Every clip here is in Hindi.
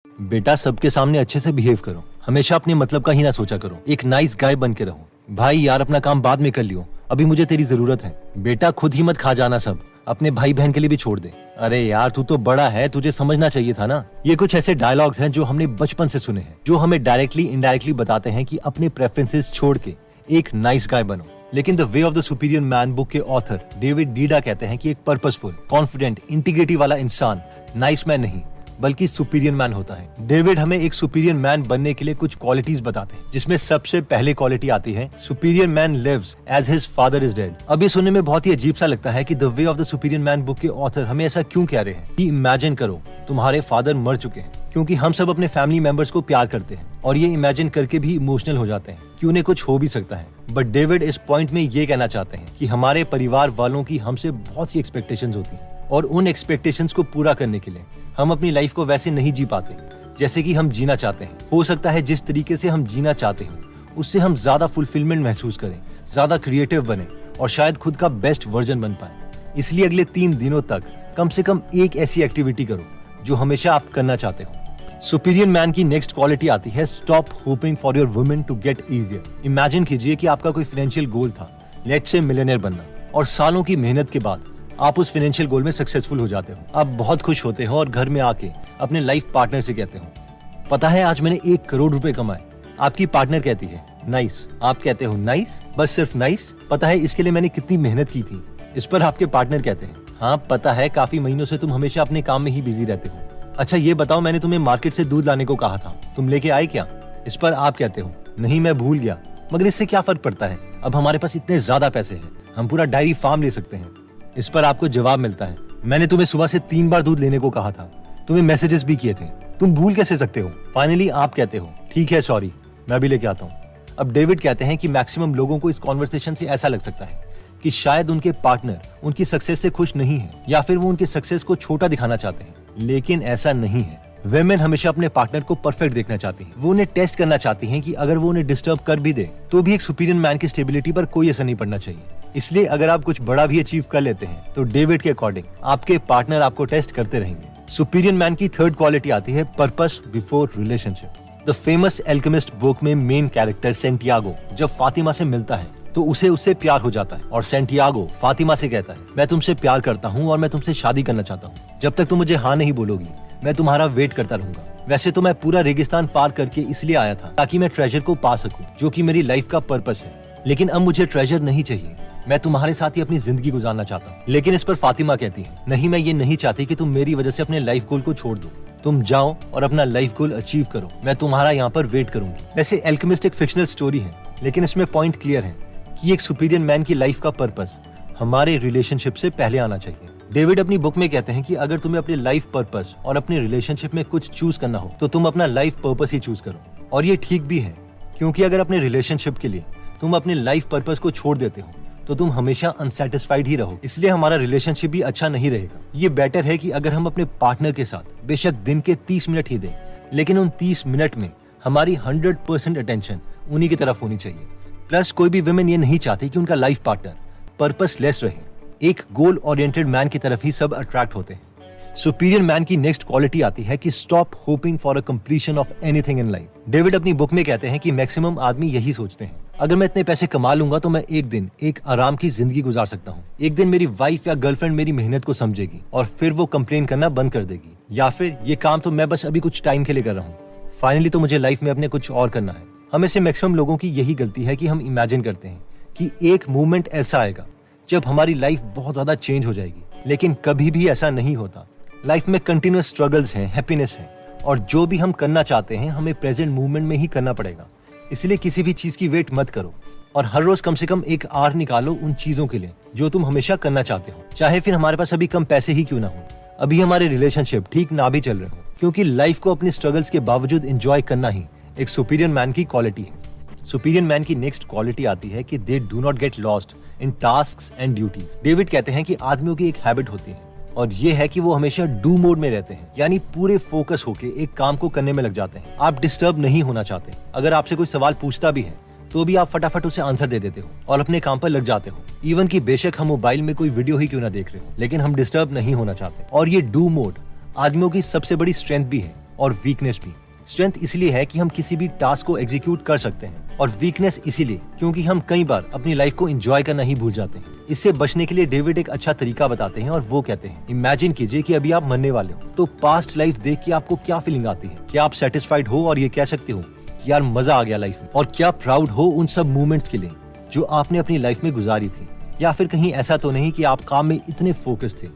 बेटा सबके सामने अच्छे से बिहेव करो, हमेशा अपने मतलब का ही ना सोचा करो, एक नाइस गाय बन के रहो। भाई यार अपना काम बाद में कर लियो, अभी मुझे तेरी जरूरत है। बेटा खुद ही मत खा जाना सब, अपने भाई बहन के लिए भी छोड़ दे। अरे यार तू तो बड़ा है, तुझे समझना चाहिए था ना। ये कुछ ऐसे डायलॉग्स हैं जो हमने बचपन से सुने हैं, जो हमें डायरेक्टली इनडायरेक्टली बताते हैं कि अपने प्रेफरेंसेस छोड़ के एक नाइस गाय बनो। लेकिन the way of the superior man book के ऑथर डेविड डीडा कहते हैं कि एक पर्पसफुल, कॉन्फिडेंट, इंटीग्रिटी वाला इंसान नाइस मैन नहीं बल्कि सुपीरियर मैन होता है। डेविड हमें एक सुपीरियर मैन बनने के लिए कुछ क्वालिटीज बताते हैं, जिसमें सबसे पहले क्वालिटी आती है superior man lives as his father is dead. अब ये सुनने में बहुत ही अजीब सा लगता है कि the way of the superior man book के ऑथर हमें ऐसा क्यों कह रहे हैं कि इमेजिन करो तुम्हारे फादर मर चुके हैं, क्योंकि हम सब अपने फैमिली मेंबर्स को प्यार करते हैं और ये इमेजिन करके भी इमोशनल हो जाते हैं कि उन्हें कुछ हो भी सकता है। बट डेविड इस पॉइंट में ये कहना चाहते हैं कि हमारे परिवार वालों की हमसे बहुत सी एक्सपेक्टेशंस होती हैं और उन एक्सपेक्टेशंस को पूरा करने के लिए हम अपनी लाइफ को वैसे नहीं जी पाते जैसे कि हम जीना चाहते हैं। हो सकता है जिस तरीके से हम जीना चाहते हैं उससे हम ज्यादा फुलफिलमेंट महसूस करें, ज्यादा क्रिएटिव बने और शायद खुद का बेस्ट वर्जन बन पाए। इसलिए अगले 3 दिनों तक कम से कम एक ऐसी एक्टिविटी करो जो हमेशा आप करना चाहते हो। सुपीरियर मैन की नेक्स्ट क्वालिटी आती है stop hoping for your women to get easier. Imagine कीजिए कि आपका कोई फाइनेंशियल गोल था, लेट्स से मिलियनेयर बनना, और सालों की मेहनत के बाद आप उस फाइनेंशियल गोल में सक्सेसफुल हो जाते हो। आप बहुत खुश होते हो और घर में आके अपने लाइफ पार्टनर से कहते हो, पता है आज मैंने 1 करोड़ रुपए कमाए। आपकी पार्टनर कहती है नाइस। आप कहते हो नाइस, बस सिर्फ नाइस? पता है इसके लिए मैंने कितनी मेहनत की थी? इस पर आपके पार्टनर कहते हैं हाँ पता है, काफी महीनों से तुम हमेशा अपने काम में ही बिजी रहते हो। अच्छा ये बताओ, मैंने तुम्हें मार्केट से दूध लाने को कहा था, तुम लेके आए क्या? इस पर आप कहते हो नहीं मैं भूल गया, मगर इससे क्या फर्क पड़ता है, अब हमारे पास इतने ज्यादा पैसे हैं, हम पूरा डायरी फार्म ले सकते हैं। इस पर आपको जवाब मिलता है मैंने तुम्हें सुबह से 3 बार दूध लेने को कहा था, तुम्हें मैसेजेस भी किए थे, तुम भूल कैसे सकते हो? फाइनली आप कहते हो ठीक है सॉरी, मैं भी लेके आता हूँ। अब डेविड कहते हैं कि मैक्सिमम लोगों को इस कॉन्वर्सेशन से ऐसा लग सकता है कि शायद उनके पार्टनर उनकी सक्सेस से खुश नहीं है या फिर वो उनकी सक्सेस को छोटा दिखाना चाहते हैं, लेकिन ऐसा नहीं है। वेमेन हमेशा अपने पार्टनर को परफेक्ट देखना चाहती हैं। वो उन्हें टेस्ट करना चाहती हैं कि अगर वो उन्हें डिस्टर्ब कर भी दे तो भी एक सुपीरियर मैन की स्टेबिलिटी पर कोई असर नहीं पड़ना चाहिए। इसलिए अगर आप कुछ बड़ा भी अचीव कर लेते हैं तो डेविड के अकॉर्डिंग आपके पार्टनर आपको टेस्ट करते रहेंगे। सुपीरियर मैन की थर्ड क्वालिटी आती है purpose before relationship. The famous alchemist book में मेन कैरेक्टर सेंटियागो जब फातिमा से मिलता है तो उसे उससे प्यार हो जाता है और सेंटियागो फातिमा से कहता है मैं तुमसे प्यार करता हूँ और मैं तुमसे शादी करना चाहता हूँ। जब तक तुम मुझे हाँ नहीं बोलोगी मैं तुम्हारा वेट करता रहूंगा। वैसे तो मैं पूरा रेगिस्तान पार करके इसलिए आया था ताकि मैं ट्रेजर को पा सकूं, जो कि मेरी लाइफ का पर्पस है, लेकिन अब मुझे ट्रेजर नहीं चाहिए, मैं तुम्हारे साथ ही अपनी जिंदगी गुजारना चाहता हूँ। लेकिन इस पर फातिमा कहती है नहीं मैं ये नहीं चाहती कि तुम मेरी वजह से अपने लाइफ गोल को छोड़ दो, तुम जाओ और अपना लाइफ गोल अचीव करो, मैं तुम्हारा यहाँ पर वेट करूंगी। वैसे एल्केमिस्ट एक फिक्शनल स्टोरी है, लेकिन इसमें पॉइंट क्लियर है कि एक सुपीरियर मैन की लाइफ का पर्पस हमारे रिलेशनशिप से पहले आना चाहिए। डेविड अपनी बुक में कहते हैं कि अगर तुम्हें अपने लाइफ पर्पस और अपने रिलेशनशिप में कुछ चूज करना हो तो तुम अपना लाइफ पर्पस ही चूज करो। और ये ठीक भी है, क्योंकि अगर अपने रिलेशनशिप के लिए तुम अपने लाइफ पर्पस को छोड़ देते हो तो तुम हमेशा अनसेटिस्फाइड ही रहो, इसलिए हमारा रिलेशनशिप भी अच्छा नहीं रहेगा। ये बेटर है कि अगर हम अपने पार्टनर के साथ बेशक दिन के 30 मिनट ही दें, लेकिन उन 30 मिनट में हमारी 100% अटेंशन उन्हीं की तरफ होनी चाहिए। प्लस कोई भी वुमेन ये नहीं चाहती कि उनका लाइफ पार्टनर पर्पसलेस रहे। एक गोल ओरिएंटेड मैन की तरफ ही सब अट्रैक्ट होते हैं। सुपीरियर मैन की नेक्स्ट क्वालिटी आती है कि stop hoping for a completion of anything in life. David अपनी बुक में कहते हैं कि मैक्सिमम आदमी यही सोचते हैं अगर मैं इतने पैसे कमा लूंगा तो मैं एक दिन एक आराम की जिंदगी गुजार सकता हूँ, एक दिन मेरी वाइफ या गर्लफ्रेंड मेरी मेहनत को समझेगी और फिर वो कंप्लेन करना बंद कर देगी, या फिर ये काम तो मैं बस अभी कुछ टाइम के लिए कर रहा हूँ, फाइनली तो मुझे लाइफ में अपने कुछ और करना है। हमें से मैक्सिमम लोगों की यही गलती है कि हम इमेजिन करते हैं कि एक मोमेंट ऐसा आएगा जब हमारी लाइफ बहुत ज्यादा चेंज हो जाएगी, लेकिन कभी भी ऐसा नहीं होता। लाइफ में कंटिन्यूअस स्ट्रगल्स हैं, हैप्पीनेस है, और जो भी हम करना चाहते हैं हमें प्रेजेंट मूवमेंट में ही करना पड़ेगा। इसलिए किसी भी चीज की वेट मत करो और हर रोज कम से कम 1 आवर निकालो उन चीजों के लिए जो तुम हमेशा करना चाहते हो, चाहे फिर हमारे पास अभी कम पैसे ही क्यों ना हो, अभी हमारे रिलेशनशिप ठीक ना भी चल रहे हो, क्योंकि लाइफ को अपनी स्ट्रगल्स के बावजूद एंजॉय करना ही एक सुपीरियर मैन की क्वालिटी है। सुपीरियर मैन की नेक्स्ट क्वालिटी आती है कि they do not get lost in tasks and duties. David कहते हैं कि आदमियों की एक हैबिट होती है और ये है कि वो हमेशा डू मोड में रहते हैं, यानी पूरे फोकस होके एक काम को करने में लग जाते हैं। आप डिस्टर्ब नहीं होना चाहते, अगर आपसे कोई सवाल पूछता भी है तो भी आप फटाफट उसे आंसर दे देते हो और अपने काम पर लग जाते हो। इवन कि बेशक हम मोबाइल में कोई वीडियो ही क्यों ना देख रहे हो, लेकिन हम डिस्टर्ब नहीं होना चाहते। और ये डू मोड आदमियों की सबसे बड़ी स्ट्रेंथ भी है और वीकनेस भी। स्ट्रेंथ इसलिए है कि हम किसी भी टास्क को एग्जीक्यूट कर सकते हैं, और वीकनेस इसीलिए क्योंकि हम कई बार अपनी लाइफ को एंजॉय करना ही भूल जाते हैं। इससे बचने के लिए डेविड एक अच्छा तरीका बताते हैं और वो कहते हैं, इमेजिन कीजिए कि अभी आप मरने वाले हो, तो पास्ट लाइफ देख के आपको क्या फीलिंग आती है? क्या आप सेटिस्फाइड हो और ये कह सकते हो कि यार मजा आ गया लाइफ में? और क्या प्राउड हो उन सब मोमेंट्स के लिए जो आपने अपनी लाइफ में गुजारी थी? या फिर कहीं ऐसा तो नहीं कि आप काम में इतने फोकस थे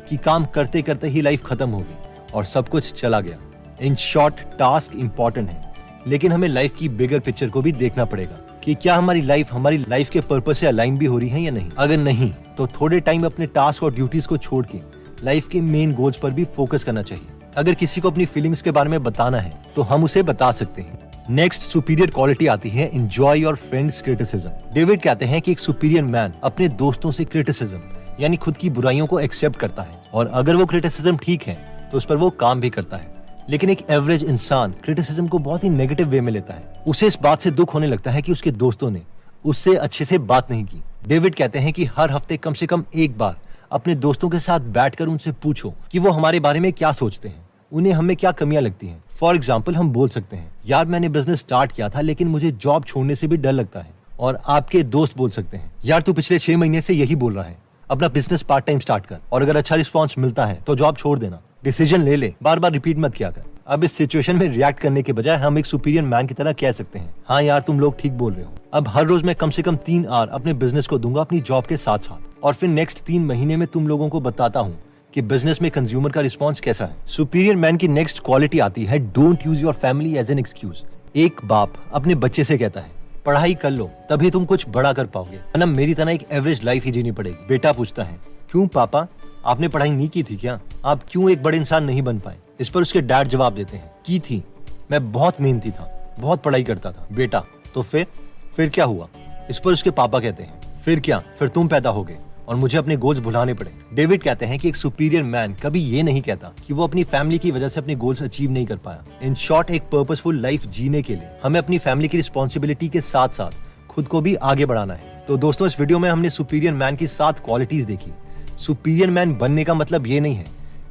कि काम करते करते ही लाइफ खत्म हो गई और सब कुछ चला गया? इन शॉर्ट, टास्क इम्पोर्टेंट है, लेकिन हमें लाइफ की बिगर पिक्चर को भी देखना पड़ेगा कि क्या हमारी लाइफ के पर्पस से अलाइन भी हो रही है या नहीं। अगर नहीं, तो थोड़े टाइम अपने टास्क और ड्यूटीज को छोड़ के लाइफ के मेन गोल्स पर भी फोकस करना चाहिए। अगर किसी को अपनी फीलिंग्स के बारे में बताना है तो हम उसे बता सकते हैं। नेक्स्ट सुपीरियर क्वालिटी आती है enjoy your friends criticism. David कहते हैं कि एक सुपीरियर मैन अपने दोस्तों से क्रिटिसिज्म यानी खुद की बुराइयों को एक्सेप्ट करता है, और अगर वो क्रिटिसिज्म ठीक है तो उस पर वो काम भी करता है। लेकिन एक एवरेज इंसान क्रिटिसिज्म को बहुत ही नेगेटिव वे में लेता है। उसे इस बात से दुख होने लगता है कि उसके दोस्तों ने उससे अच्छे से बात नहीं की। डेविड कहते हैं कि हर हफ्ते कम से कम एक बार अपने दोस्तों के साथ बैठकर उनसे पूछो कि वो हमारे बारे में क्या सोचते हैं, उन्हें हमें क्या कमियां लगती हैं। फॉर एग्जाम्पल, हम बोल सकते हैं, यार मैंने बिजनेस स्टार्ट किया था लेकिन मुझे जॉब छोड़ने से भी डर लगता है। और आपके दोस्त बोल सकते हैं, यार तू पिछले 6 महीने से यही बोल रहा है, अपना बिजनेस पार्ट टाइम स्टार्ट कर, और अगर अच्छा रिस्पॉन्स मिलता है तो जॉब छोड़ देना, डिसीजन ले ले, बार बार रिपीट मत किया कर। अब इस सिचुएशन में रिएक्ट करने के बजाय हम एक सुपीरियर मैन की तरह कह सकते हैं, हाँ यार तुम लोग ठीक बोल रहे हो, अब हर रोज मैं कम से कम 3 आवर अपने बिजनेस को दूंगा अपनी जॉब के साथ साथ, और फिर नेक्स्ट 3 महीने में तुम लोगों को बताता हूँ कि बिजनेस में कंज्यूमर का रिस्पॉन्स कैसा है। सुपीरियर मैन की नेक्स्ट क्वालिटी आती है don't use your family as an excuse. एक बाप अपने बच्चे से कहता है, पढ़ाई कर लो तभी तुम कुछ बड़ा कर पाओगे, वरना मेरी तरह एक एवरेज लाइफ ही जीनी पड़ेगी। बेटा पूछता है, क्यों पापा, आपने पढ़ाई नहीं की थी क्या? आप क्यों एक बड़े इंसान नहीं बन पाए? इस पर उसके डैड जवाब देते हैं, की थी, मैं बहुत मेहनती था, बहुत पढ़ाई करता था। बेटा, तो फिर क्या हुआ? इस पर उसके पापा कहते हैं, फिर क्या, फिर तुम पैदा हो गए और मुझे अपने गोल्स भुलाने पड़े। डेविड कहते हैं कि एक सुपीरियर मैन कभी ये नहीं कहता कि वो अपनी फैमिली की वजह से अपने गोल्स अचीव नहीं कर पाया। इन शॉर्ट, एक पर्पसफुल लाइफ जीने के लिए हमें अपनी फैमिली की रिस्पॉन्सिबिलिटी के साथ साथ खुद को भी आगे बढ़ाना है। तो दोस्तों, इस वीडियो में हमने सुपीरियर मैन की 7 क्वालिटीज देखी। सुपीरियर मैन बनने का मतलब ये नहीं है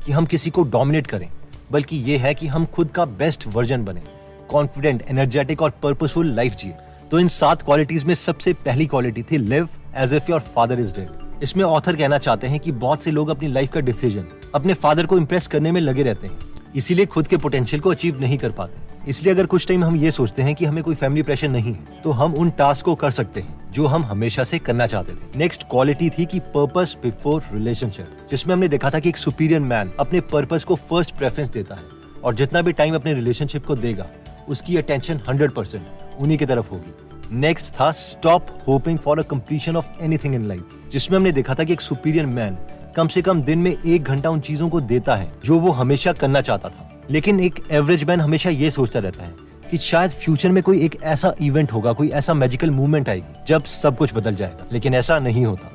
कि हम किसी को डोमिनेट करें, बल्कि ये है कि हम खुद का बेस्ट वर्जन बने, कॉन्फिडेंट, एनर्जेटिक और पर्पसफुल लाइफ जिए। तो इन 7 क्वालिटीज में सबसे पहली क्वालिटी थी live as if your father is dead. इसमें ऑथर कहना चाहते हैं कि बहुत से लोग अपनी लाइफ का डिसीजन अपने फादर को इम्प्रेस करने में लगे रहते हैं, इसीलिए खुद के पोटेंशियल को अचीव नहीं कर पाते। इसलिए अगर कुछ टाइम हम ये सोचते हैं कि हमें कोई फैमिली प्रेशर नहीं है, तो हम उन टास्क को कर सकते हैं जो हम हमेशा से करना चाहते थे। नेक्स्ट क्वालिटी थी कि पर्पस बिफोर रिलेशनशिप, जिसमें हमने देखा था कि एक सुपीरियर मैन अपने पर्पस को फर्स्ट प्रेफरेंस देता है, और जितना भी टाइम अपने रिलेशनशिप को देगा उसकी अटेंशन 100% उन्हीं की तरफ होगी। नेक्स्ट था stop hoping for a completion of anything in life, जिसमें हमने देखा था कि एक सुपीरियर मैन कम से कम दिन में 1 घंटा उन चीजों को देता है जो वो हमेशा करना चाहता था। लेकिन एक एवरेज मैन हमेशा ये सोचता रहता है कि शायद फ्यूचर में कोई एक ऐसा इवेंट होगा, कोई ऐसा मैजिकल मूवमेंट आएगी जब सब कुछ बदल जाएगा, लेकिन ऐसा नहीं होता।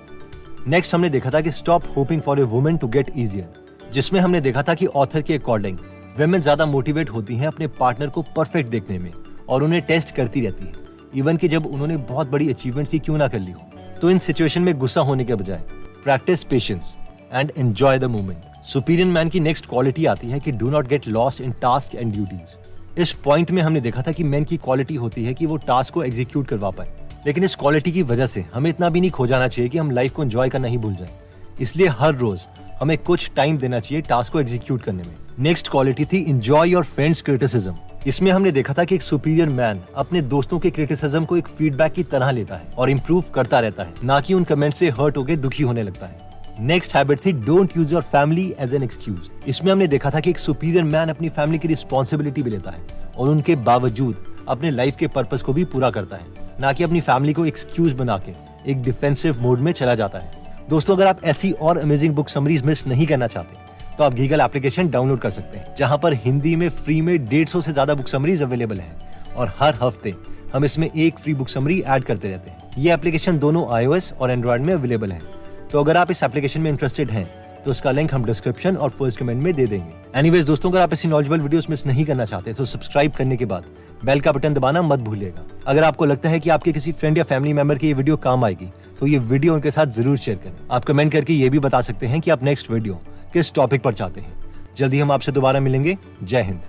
नेक्स्ट हमने देखा था कि stop hoping for a woman to get easier, जिसमें हमने देखा था कि ऑथर के अकॉर्डिंग वेमेन ज्यादा मोटिवेट होती हैं अपने पार्टनर को परफेक्ट देखने में, और उन्हें टेस्ट करती रहती है, इवन कि जब उन्होंने बहुत बड़ी अचीवमेंट्स ही क्यों ना कर ली हो। तो इन सिचुएशन में गुस्सा होने के बजाय practice patience and enjoy the moment. Superior man की नेक्स्ट क्वालिटी आती है कि do not get lost in task and duties. इस पॉइंट में हमने देखा था कि मैन की क्वालिटी होती है कि वो टास्क को एग्जीक्यूट करवा पाए, लेकिन इस क्वालिटी की वजह से हमें इतना भी नहीं खो जाना चाहिए कि हम लाइफ को एंजॉय करना ही भूल जाएं। इसलिए हर रोज हमें कुछ टाइम देना चाहिए टास्क को एग्जीक्यूट करने में। नेक्स्ट क्वालिटी थी एंजॉय योर फ्रेंड्स क्रिटिसिज्म। इसमें हमने देखा था कि एक सुपीरियर मैन अपने दोस्तों के क्रिटिसिज्म को एक फीडबैक की तरह लेता है और इम्प्रूव करता रहता है, ना कि उन कमेंट से हर्ट होकर दुखी होने लगता है। नेक्स्ट हैबिट थी don't use your family as an excuse. इसमें हमने देखा था कि एक सुपीरियर मैन अपनी फैमिली की रिस्पॉन्सिबिलिटी भी लेता है और उनके बावजूद अपने लाइफ के पर्पस को भी पूरा करता है, ना कि अपनी फैमिली को एक्सक्यूज बना के एक डिफेंसिव मोड में चला जाता है। दोस्तों, अगर आप ऐसी और अमेजिंग बुक समरीज मिस नहीं करना चाहते तो आप गीगल एप्लीकेशन डाउनलोड कर सकते हैं, जहां पर हिंदी में फ्री में 150 से ज्यादा बुक समरीज अवेलेबल हैं, और हर हफ्ते हम इसमें एक फ्री बुक समरी ऐड करते रहते हैं। ये एप्लीकेशन दोनों iOS और एंड्रॉइड में अवेलेबल है। तो अगर आप इस एप्लीकेशन में इंटरेस्टेड हैं तो उसका लिंक हम डिस्क्रिप्शन और फर्स्ट कमेंट में दे देंगे। एनीवेज दोस्तों, अगर आप ऐसी नॉलेजेबल वीडियोस मिस नहीं करना चाहते तो सब्सक्राइब करने के बाद बेल का बटन दबाना मत भूलिएगा। अगर आपको लगता है कि आपके किसी फ्रेंड या फैमिली मेंबर की ये वीडियो काम आएगी तो ये वीडियो उनके साथ जरूर शेयर करें। आप कमेंट करके ये भी बता सकते हैं कि आप नेक्स्ट वीडियो किस टॉपिक पर चाहते हैं। जल्दी हम आपसे दोबारा मिलेंगे। जय हिंद।